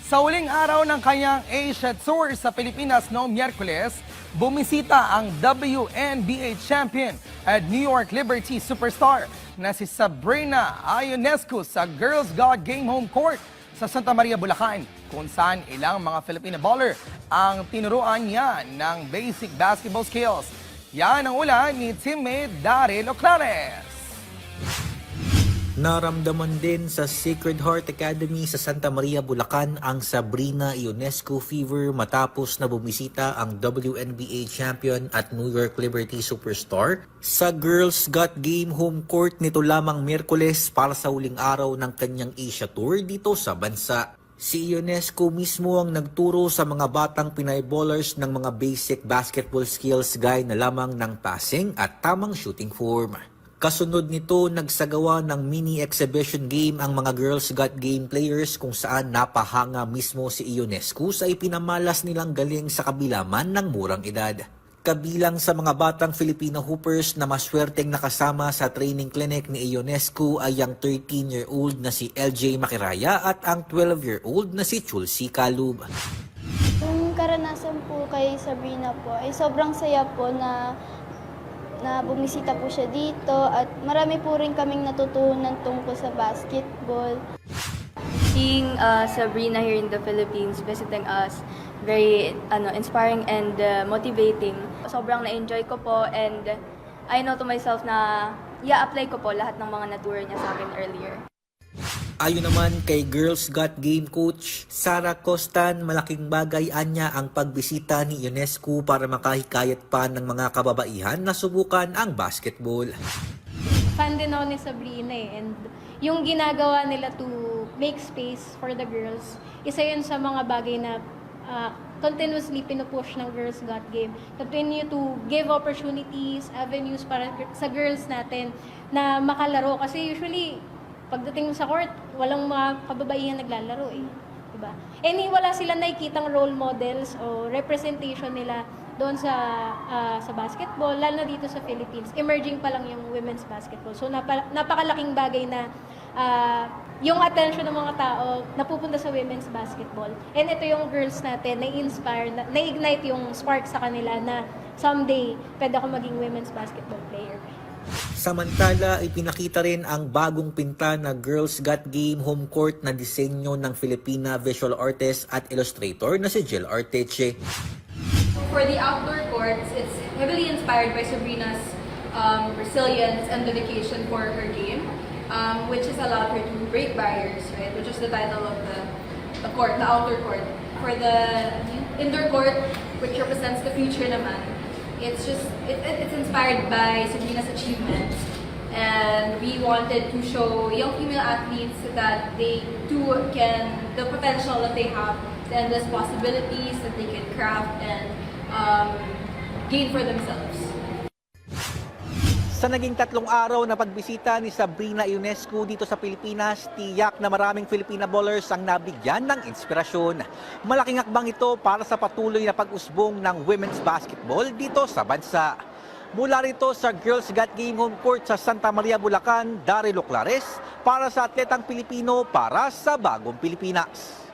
Sa huling araw ng kanyang Asia Tour sa Pilipinas noong Miyerkules, bumisita ang WNBA champion at New York Liberty superstar na si Sabrina Ionescu sa Girls God Game Home Court sa Santa Maria, Bulacan, kung saan ilang mga Filipina baller ang tinuruan niya ng basic basketball skills. Yan ang ulan ni teammate Daryl Oclares. Naramdaman din sa Sacred Heart Academy sa Santa Maria, Bulacan ang Sabrina Ionescu fever matapos na bumisita ang WNBA champion at New York Liberty superstar sa Girls Got Game Home Court nito lamang Miyerkules para sa huling araw ng kanyang Asia Tour dito sa bansa. Si Ionescu mismo ang nagturo sa mga batang Pinay ballers ng mga basic basketball skills gaya na lamang ng passing at tamang shooting form. Kasunod nito, nagsagawa ng mini exhibition game ang mga Girls Got Game players kung saan napahanga mismo si Ionescu sa ipinamalas nilang galing sa kabilaman ng murang edad. Kabilang sa mga batang Filipino hoopers na maswerteng nakasama sa training clinic ni Ionescu ay ang 13-year-old na si LJ Makiraya at ang 12-year-old na si Chulsi Kalub. Yung karanasan po kay Sabrina po ay sobrang saya po na bumisita po siya dito at marami po rin kaming natutunan tungkol sa basketball. Seeing Sabrina here in the Philippines visiting us, very inspiring and motivating. Sobrang na-enjoy ko po and I know to myself na i-apply ko po lahat ng mga naturo niya sa akin earlier. Ayon naman kay Girls Got Game coach Sarah Costan, malaking bagay anya ang pagbisita ni Ionescu para makahikayat pa ng mga kababaihan na subukan ang basketball. Fan din ako ni Sabrina and yung ginagawa nila to make space for the girls, isa yun sa mga bagay na continuously pinupush ng Girls Got Game. Continue to give opportunities, avenues para sa girls natin na makalaro kasi usually pagdating mo sa court, walang mga kababaihan naglalaro eh. Diba? And wala silang nakikitang role models o representation nila doon sa basketball, lalo na dito sa Philippines. Emerging pa lang yung women's basketball. So napakalaking bagay na yung attention ng mga tao napupunta sa women's basketball. And ito yung girls natin, na-inspire, na-ignite yung spark sa kanila na someday pwede ako maging women's basketball player. Samantala, ipinakita rin ang bagong pinta na Girls Got Game Home Court na disenyo ng Filipina visual artist at illustrator na si Jill Arteche. For the outdoor courts, it's heavily inspired by Sabrina's resilience and dedication for her game, which has allowed her to break barriers, right? Which is the title of the court, the outdoor court. For the indoor court, which represents the future naman, it's inspired by Sabrina's achievements, and we wanted to show young female athletes that they too can, the potential that they have, the endless possibilities that they can craft and gain for themselves. Sa naging 3 araw na pagbisita ni Sabrina Ionescu dito sa Pilipinas, tiyak na maraming Filipina ballers ang nabigyan ng inspirasyon. Malaking hakbang ito para sa patuloy na pag-usbong ng women's basketball dito sa bansa. Mula rito sa Girls Got Game Home Court sa Santa Maria, Bulacan, Daryl Oclares para sa atletang Pilipino para sa bagong Pilipinas.